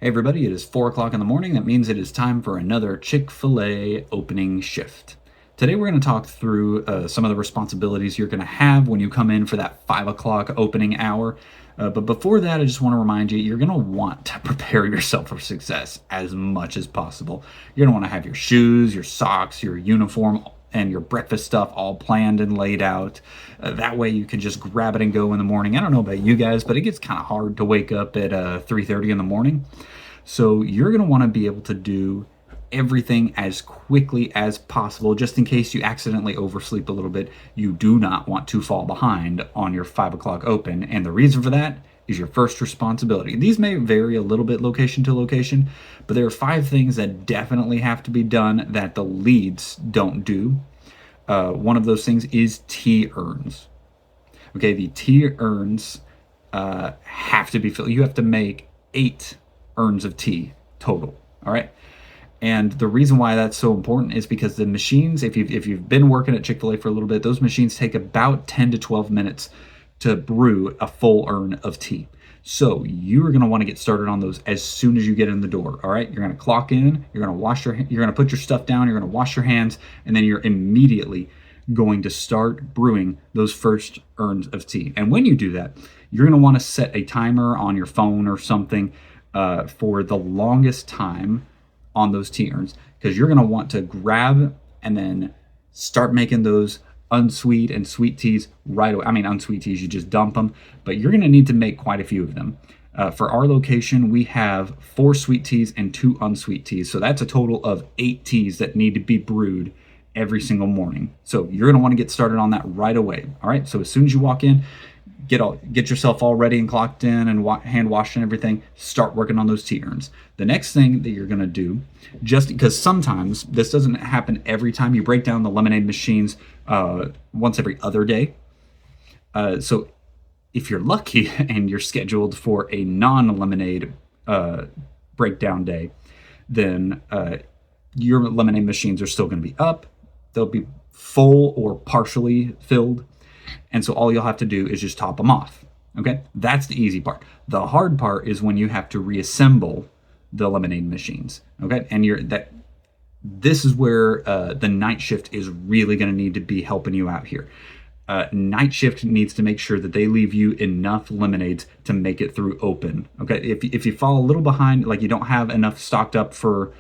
Hey everybody, it is 4 o'clock in the morning. That means it is time for another Chick-fil-A opening shift. Today we're going to talk through some of the responsibilities you're going to have when you come in for that 5 o'clock opening hour. But before that, I just want to remind you, you're going to want to prepare yourself for success as much as possible. You're going to want to have your shoes, your socks, your uniform, and your breakfast stuff all planned and laid out. That way you can just grab it and go in the morning. I don't know about you guys, but it gets kind of hard to wake up at 3:30 in the morning. So you're going to want to be able to do everything as quickly as possible, just in case you accidentally oversleep a little bit. You do not want to fall behind on your 5 o'clock open. And the reason for that is your first responsibility. These may vary a little bit location to location, but there are 5 things that definitely have to be done that the leads don't do. One of those things is tea urns. Okay, the tea urns have to be filled. You have to make 8 urns of tea total. All right. And the reason why that's so important is because the machines, if you've been working at Chick-fil-A for a little bit, those machines take about 10 to 12 minutes to brew a full urn of tea. So you're going to want to get started on those as soon as you get in the door. All right. You're going to clock in, you're going to put your stuff down, you're going to wash your hands, and then you're immediately going to start brewing those first urns of tea. And when you do that, you're going to want to set a timer on your phone or something for the longest time on those tea urns, because you're going to want to grab and then start making those unsweet and sweet teas right away. I mean, unsweet teas, you just dump them, but you're going to need to make quite a few of them. For our location, we have 4 sweet teas and 2 unsweet teas. So that's a total of 8 teas that need to be brewed every single morning. So you're going to want to get started on that right away. All right. So as soon as you walk in, get yourself all ready and clocked in and hand washed and everything. Start working on those tea urns. The next thing that you're going to do, just because sometimes this doesn't happen every time, you break down the lemonade machines once every other day. So if you're lucky and you're scheduled for a non-lemonade breakdown day, then your lemonade machines are still going to be up. They'll be full or partially filled. And so all you'll have to do is just top them off. Okay, that's the easy part. The hard part is when you have to reassemble the lemonade machines. Okay, and this is where the night shift is really going to need to be helping you out here. Night shift needs to make sure that they leave you enough lemonades to make it through open. Okay, if you fall a little behind, like you don't have enough stocked up for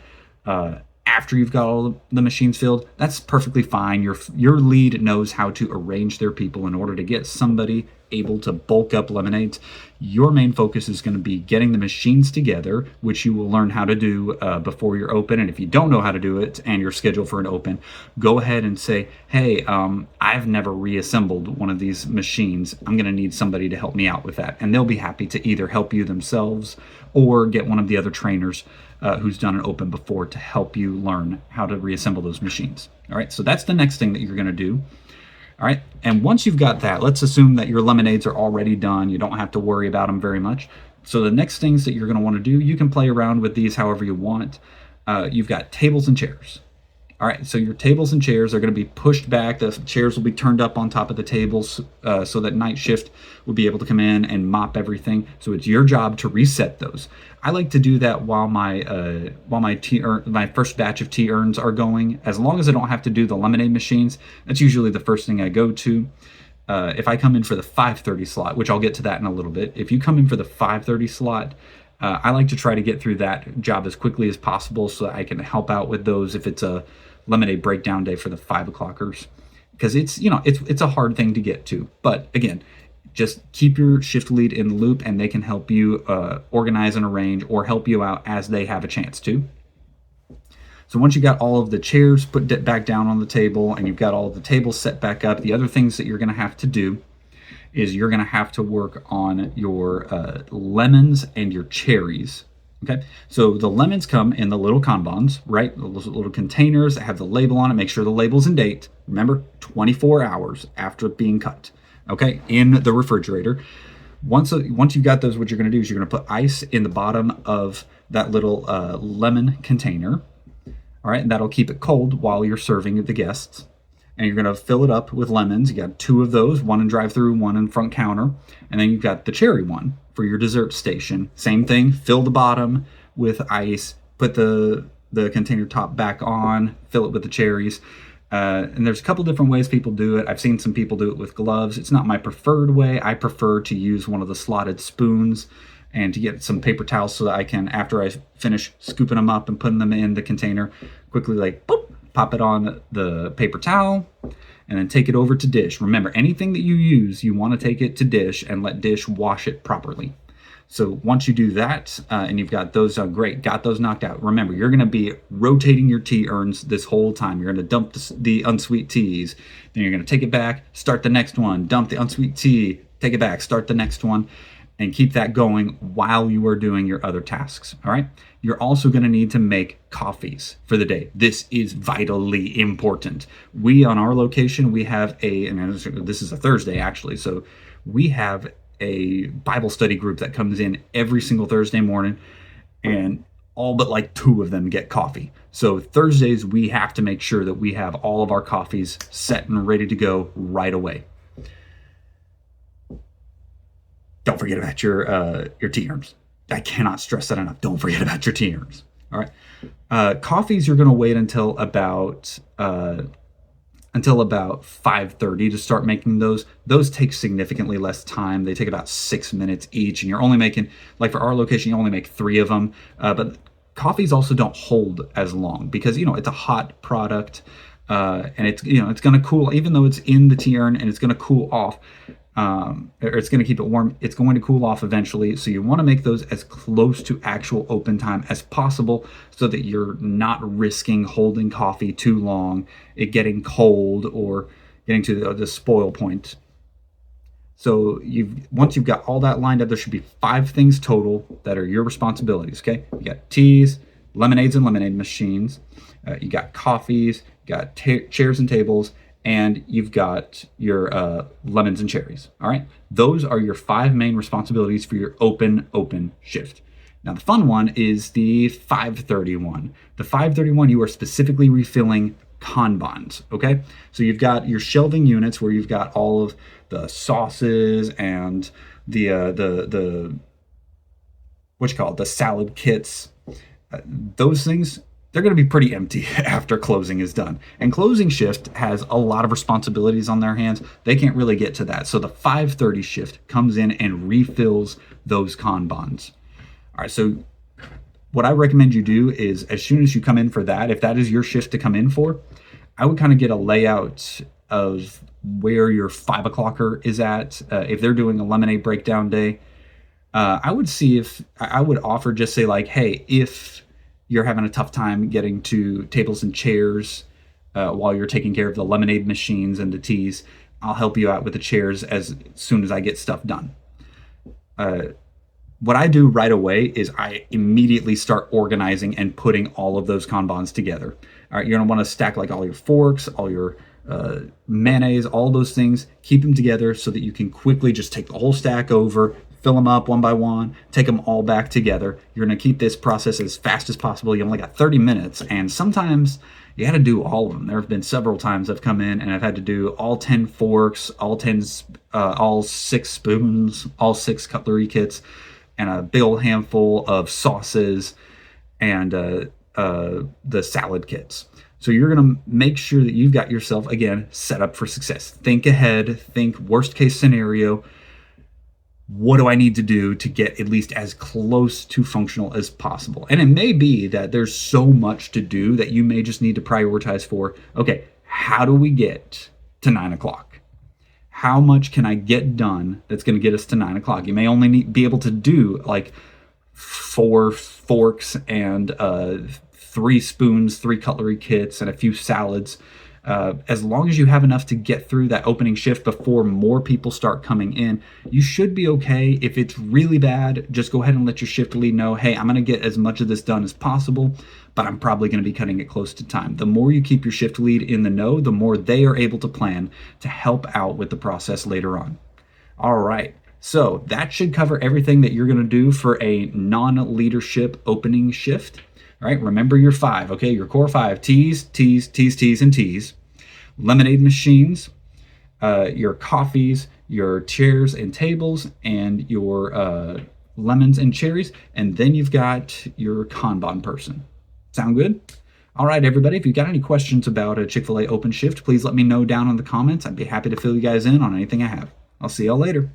after you've got all the machines filled, that's perfectly fine. Your lead knows how to arrange their people in order to get somebody able to bulk up lemonades. Your main focus is going to be getting the machines together, which you will learn how to do before you're open. And if you don't know how to do it and you're scheduled for an open, go ahead and say, hey, I've never reassembled one of these machines. I'm going to need somebody to help me out with that. And they'll be happy to either help you themselves or get one of the other trainers who's done an open before to help you learn how to reassemble those machines. All right, so that's the next thing that you're going to do. All right, and once you've got that, let's assume that your lemonades are already done. You don't have to worry about them very much. So the next things that you're going to want to do, you can play around with these however you want. You've got tables and chairs. All right, so your tables and chairs are going to be pushed back. The chairs will be turned up on top of the tables so that night shift will be able to come in and mop everything. So it's your job to reset those. I like to do that while my first batch of tea urns are going. As long as I don't have to do the lemonade machines, that's usually the first thing I go to. If I come in for the 5:30 slot, which I'll get to that in a little bit, if you come in for the 5:30 slot, I like to try to get through that job as quickly as possible so that I can help out with those if it's a lemonade breakdown day for the 5 o'clockers, because it's a hard thing to get to. But again, just keep your shift lead in the loop and they can help you organize and arrange or help you out as they have a chance to. So once you got all of the chairs put back down on the table and you've got all of the tables set back up, the other things that you're going to have to do is you're going to have to work on your lemons and your cherries. Okay, so the lemons come in the little Conbons, right? Those little containers that have the label on it. Make sure the label's in date. Remember, 24 hours after being cut. Okay, in the refrigerator. Once you've got those, what you're going to do is you're going to put ice in the bottom of that little lemon container. All right, and that'll keep it cold while you're serving the guests. And you're going to fill it up with lemons. You got 2 of those, one in drive-through, one in front counter. And then you've got the cherry one for your dessert station. Same thing, fill the bottom, with ice, put the container top back on, fill it with the cherries. And there's a couple different ways people do it. I've seen some people do it with gloves. It's not my preferred way. I prefer to use one of the slotted spoons and to get some paper towels so that I can, after I finish scooping them up and putting them in the container, quickly like boop, pop it on the paper towel and then take it over to dish. Remember, anything that you use, you want to take it to dish and let dish wash it properly. So once you do that and you've got those great, got those knocked out, remember, you're going to be rotating your tea urns this whole time. You're going to dump the unsweet teas. Then you're going to take it back, start the next one, dump the unsweet tea, take it back, start the next one, and keep that going while you are doing your other tasks. All right. You're also going to need to make coffees for the day. This is vitally important. We, on our location, we have and this is a Thursday actually. So we have a Bible study group that comes in every single Thursday morning, and all but like 2 of them get coffee. So Thursdays, we have to make sure that we have all of our coffees set and ready to go right away. Don't forget about your tea urns. I cannot stress that enough. Don't forget about your tea urns. All right. Coffees, you're going to wait until about 5:30 to start making those. Those take significantly less time. They take about 6 minutes each, and you're only making, like for our location, you only make 3 of them. But coffees also don't hold as long because it's a hot product, and it's going to cool, even though it's in the tea urn and it's going to cool off. Or it's going to keep it warm. It's going to cool off eventually. So you want to make those as close to actual open time as possible so that you're not risking holding coffee too long, it getting cold or getting to the spoil point. So once you've got all that lined up, there should be 5 things total that are your responsibilities. Okay. You got teas, lemonades and lemonade machines. You got coffees, you got chairs and tables, and you've got your lemons and cherries. All right. Those are your 5 main responsibilities for your open shift. Now, the fun one is the 5:30 one. The 5:30 one, you are specifically refilling Conbons. Okay. So you've got your shelving units where you've got all of the sauces and the salad kits. Those things, they're going to be pretty empty after closing is done. And closing shift has a lot of responsibilities on their hands. They can't really get to that. So the 5:30 shift comes in and refills those Conbons. All right, so what I recommend you do is as soon as you come in for that, if that is your shift to come in for, I would kind of get a layout of where your 5 o'clocker is at. If they're doing a lemonade breakdown day, I would see if I would offer, just say like, hey, if you're having a tough time getting to tables and chairs while you're taking care of the lemonade machines and the teas, I'll help you out with the chairs as soon as I get stuff done. What I do right away is I immediately start organizing and putting all of those Conbons together. All right, you're gonna want to stack like all your forks, all your mayonnaise, all those things, keep them together so that you can quickly just take the whole stack over, fill them up one by one, take them all back together. You're going to keep this process as fast as possible. You only got 30 minutes, and sometimes you got to do all of them. There have been several times I've come in and I've had to do all 10 forks, all 6 spoons, all 6 cutlery kits, and a big old handful of sauces and the salad kits. So you're going to make sure that you've got yourself, again, set up for success. Think ahead, think worst case scenario. What do I need to do to get at least as close to functional as possible? And it may be that there's so much to do that you may just need to prioritize for, okay, how do we get to 9 o'clock? How much can I get done that's going to get us to 9 o'clock? You may only be able to do like 4 forks and 3 spoons, 3 cutlery kits, and a few salads. As long as you have enough to get through that opening shift before more people start coming in, you should be okay. If it's really bad, just go ahead and let your shift lead know, hey, I'm going to get as much of this done as possible, but I'm probably going to be cutting it close to time. The more you keep your shift lead in the know, the more they are able to plan to help out with the process later on. All right. So that should cover everything that you're going to do for a non-leadership opening shift. All right, remember your 5, okay? Your core 5, teas, and teas. Lemonade machines, your coffees, your chairs and tables, and your lemons, and cherries. And then you've got your Conbon person. Sound good? All right, everybody, if you've got any questions about a Chick-fil-A open shift, please let me know down in the comments. I'd be happy to fill you guys in on anything I have. I'll see y'all later.